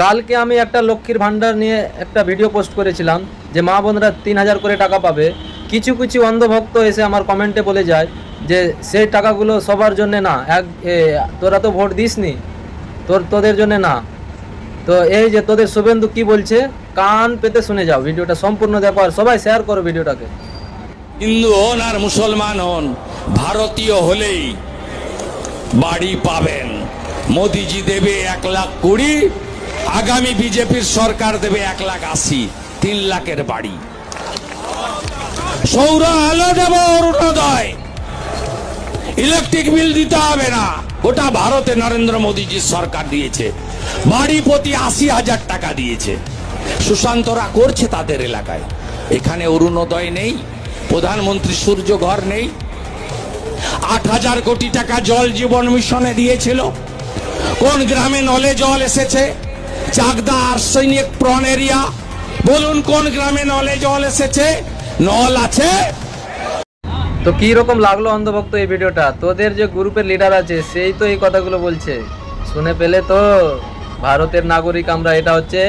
কালকে আমি একটা লক্ষ্মীর ভাণ্ডার নিয়ে একটা ভিডিও পোস্ট করেছিলাম যে মা বোনরা 3,000 করে টাকা পাবে। কিছু কিছু অন্ধভক্ত এসে আমার কমেন্টে বলে যায় যে সেই টাকাগুলো সবার জন্য না, তোরা তো ভোট দিসনি, তোদের জন্য না। তো এই যে তোদের শুভেন্দু কি বলছে, কান পেতে শুনে যাও, ভিডিওটা সম্পূর্ণ দেখো আর সবাই শেয়ার করো ভিডিওটাকে। হিন্দু হন আর মুসলমান হন, ভারতীয় হলেই বাড়ি পাবেন। মোদিজি দেবে 1,20,000, আগামী বিজেপির সরকার দেবে 1,80,000, 3 লাখের বাড়ি। সৌর আলো দেব, অরুণোদয়, ইলেকট্রিক বিল দিতে হবে না। গোটা ভারতে নরেন্দ্র মোদীজির সরকার দিয়েছে, বাড়ি প্রতি 80,000 টাকা দিয়েছে। সুশান্তরা করছে তাদের এলাকায়। এখানে অরুণোদয় নেই, প্রধানমন্ত্রী সূর্য ঘর নেই। 8,000 কোটি টাকা জল জীবন মিশনে দিয়েছিল। কোন গ্রামে নলে জল এসেছে? চাকদা আর্সেনিক প্রন এরিয়া, বলুন কোন গ্রামে নলে জল এসেছে? নল আছে? তো কি রকম লাগলো অন্ধভক্ত এই ভিডিওটা? তোদের যে গ্রুপের লিডার আছে সেই তো এই কথাগুলো বলছে, শুনে পেলে তো? ভারতের নাগরিক আমরা, এটা হচ্ছে